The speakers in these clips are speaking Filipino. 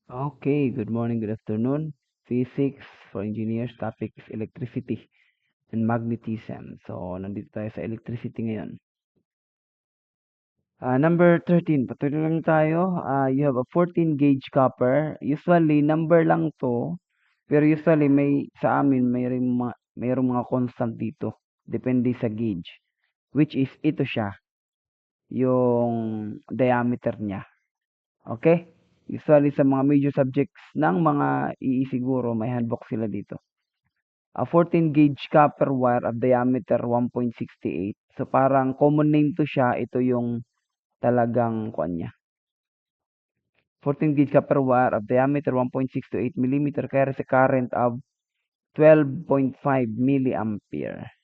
Okay, good morning, good afternoon. Physics for engineers, topic is electricity and magnetism. So, nandito tayo sa electricity ngayon. Number 13, patuloy lang tayo. You have a 14 gauge copper. Usually, number lang to. Pero usually, sa amin, mayroong mga constant dito. Depende sa gauge. Which is, ito siya. Yung diameter niya. Okay? Usually, sa mga major subjects ng mga siguro, may handbook sila dito. A 14 gauge copper wire of diameter 1.68. So parang common name to siya, ito yung talagang kuan niya. 14 gauge copper wire of diameter 1.628 millimeter carries a current of 12.5 milliampere.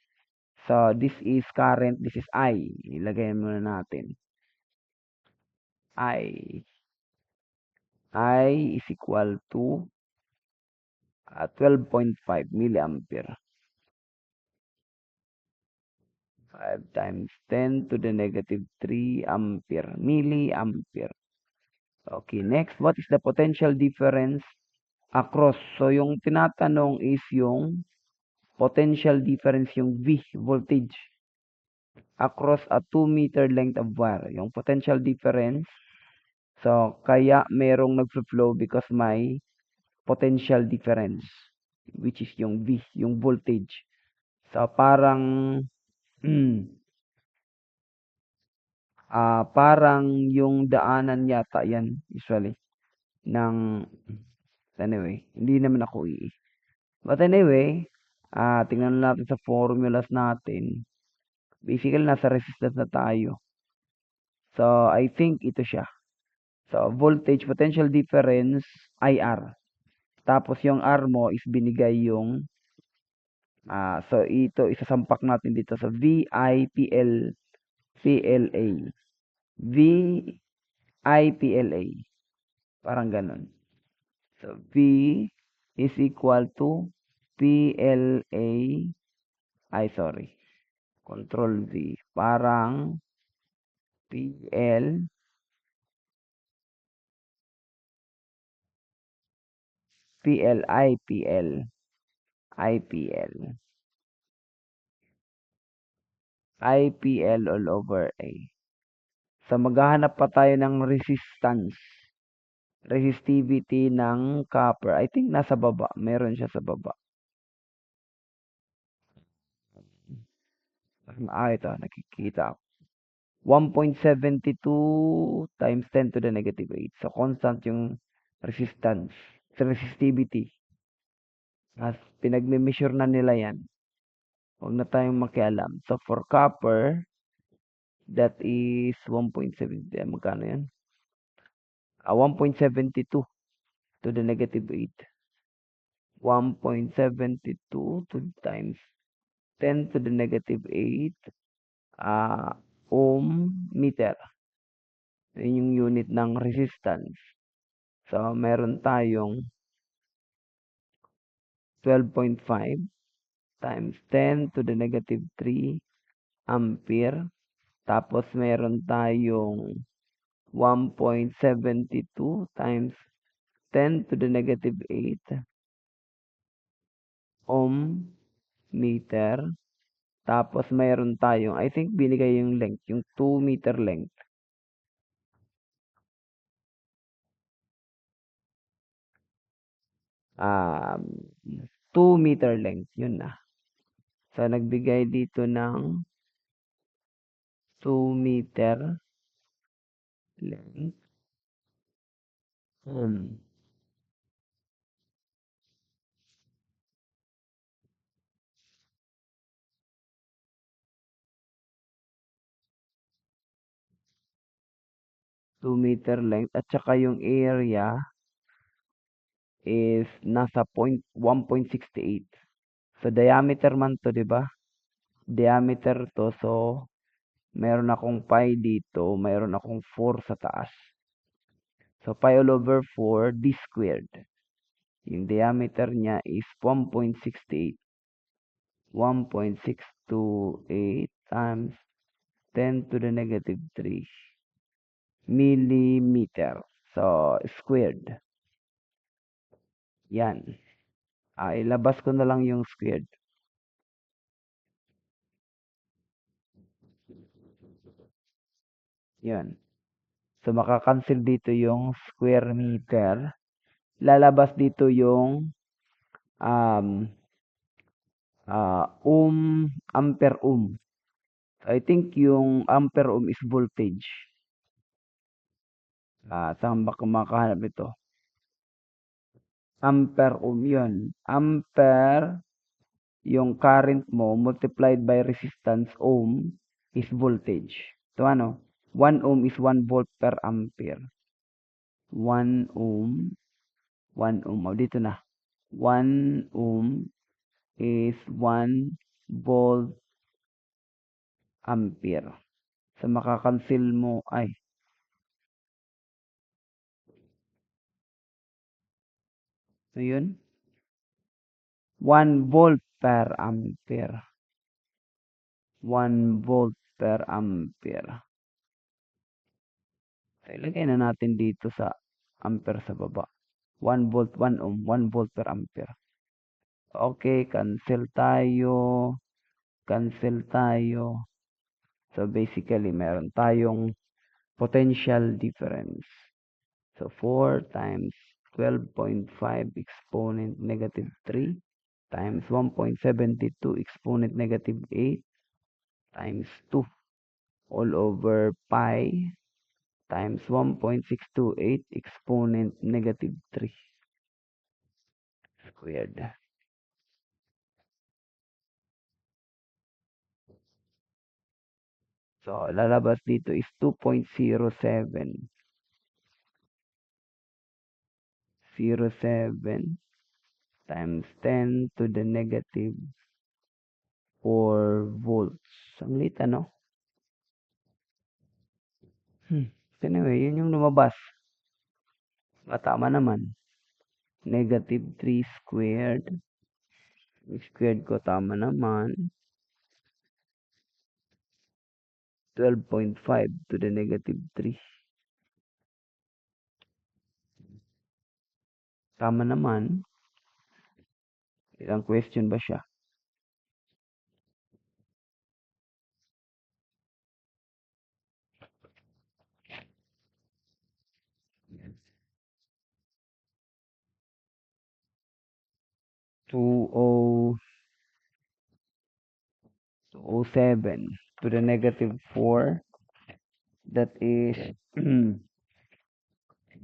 So this is current, this is I. Ilagay muna natin. I. I is equal to 12.5 milliampere. 5 times 10 to the negative 3 ampere, milliampere. Okay, next, what is the potential difference across? So, yung tinatanong is yung potential difference, yung V, voltage, across a 2-meter length of wire. Yung potential difference, so, kaya merong nag-flow because may potential difference, which is yung V, yung voltage. So, parang, parang yung daanan yata yan, usually, ng, anyway, hindi naman ako But anyway, tingnan natin sa formulas natin. Basically, nasa resistance na tayo. So, I think ito siya. So, voltage potential difference, IR. Tapos, yung R mo is binigay yung, so, ito, isasampak natin dito sa VIPL, PLA. VIPLA. Parang ganun. So, V is equal to PLA, sorry. Control V. Parang PL, PL, IPL, IPL, IPL all over A. So, maghahanap pa tayo ng resistance, resistivity ng copper. I think nasa baba. Meron siya sa baba. Ito, nakikita ako. 1.72 times 10 to the negative 8. So, constant yung resistance, resistivity. As pinagme-measure na nila yan. Huwag na tayong makialam. So, for copper, that is 1.70. Magkano yan? 1.72 to the negative 8. 1.72 to times 10 to the negative 8 ohm meter. Yun yung unit ng resistance. So, meron tayong 12.5 times 10 to the negative 3 ampere. Tapos, meron tayong 1.72 times 10 to the negative 8 ohm meter. Tapos mayroon tayong, I think binigay yung length, yung 2-meter length. Um, 2-meter length, yun na. So, nagbigay dito ng 2-meter length. 2-meter length. At saka yung area is nasa 1.68. So, diameter man to, di ba? Diameter to. So, meron akong pi dito. Meron akong 4 sa taas. So, pi all over 4, d squared. Yung diameter niya is 1.68. 1.628 times 10 to the negative 3 millimeter. So, squared. Yan. Ilabas ko na lang yung squared. Yan. So, makakancel dito yung square meter. Lalabas dito yung um, ampere ohm. I think yung ampere ohm is voltage. Saan ba makahanap ito? Ampere ohm yun. Ampere, yung current mo, multiplied by resistance ohm, is voltage. So ano? 1 ohm is 1 volt per ampere. 1 ohm, 1 ohm. Dito na. 1 ohm is 1 volt ampere. So makakancel mo, so yun, 1 volt per ampere. 1 volt per ampere. So ilagay na natin dito sa ampere sa baba. 1 volt, 1 ohm, 1 volt per ampere. Okay, cancel tayo. Cancel tayo. So basically, meron tayong potential difference. So 4 times 12.5 exponent negative 3 times 1.72 exponent negative 8 times 2 all over pi times 1.628 exponent negative 3 squared. So, lalabas dito is 2.0707 times 10 to the negative 4 volts. Ang lit, ano? Anyway, yun yung lumabas. Tama naman. Negative 3 squared. Squared ko, tama naman. 12.5 to the negative 3. Tama naman. Ilang question ba siya? Two o 207 to the negative 4. That is,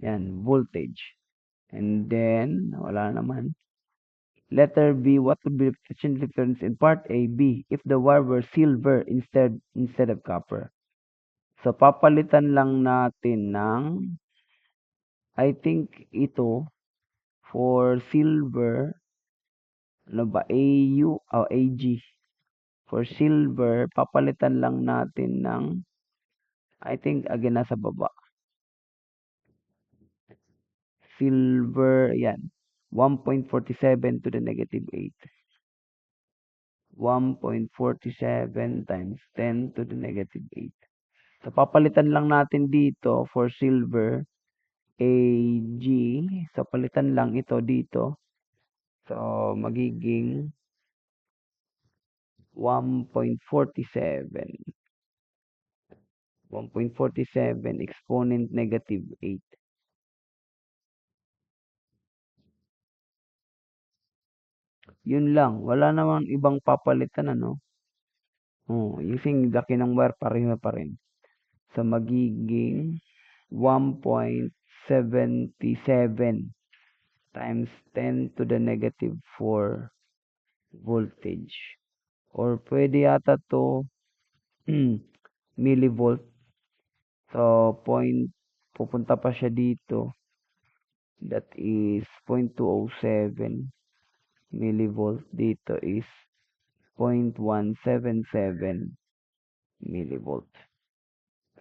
yan, voltage. And then, wala naman. Letter B, what would be the potential difference in part A, B, if the wire were silver instead of copper? So, papalitan lang natin ng, I think ito, for silver, ano ba, AU o AG. For silver, papalitan lang natin ng, I think, again, nasa baba. Silver, yan. 1.47 to the negative 8. 1.47 times 10 to the negative 8. So, papalitan lang natin dito for silver, AG. So, palitan lang ito dito. So, magiging 1.47. 1.47 exponent negative 8. Yun lang. Wala namang ibang papalitan, ano? Using laki ng wire, pareho pa rin. So, magiging 1.77 times 10 to the negative 4 voltage. Or pwede yata to millivolt. So, pupunta pa siya dito. That is 0.207 millivolt. Dito is 0.177 millivolt.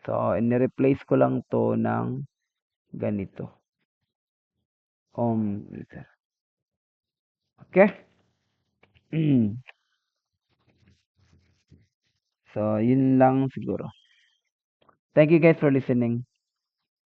So, in-replace ko lang to ng ganito. Ohm meter. Okay? So, yun lang siguro. Thank you guys for listening.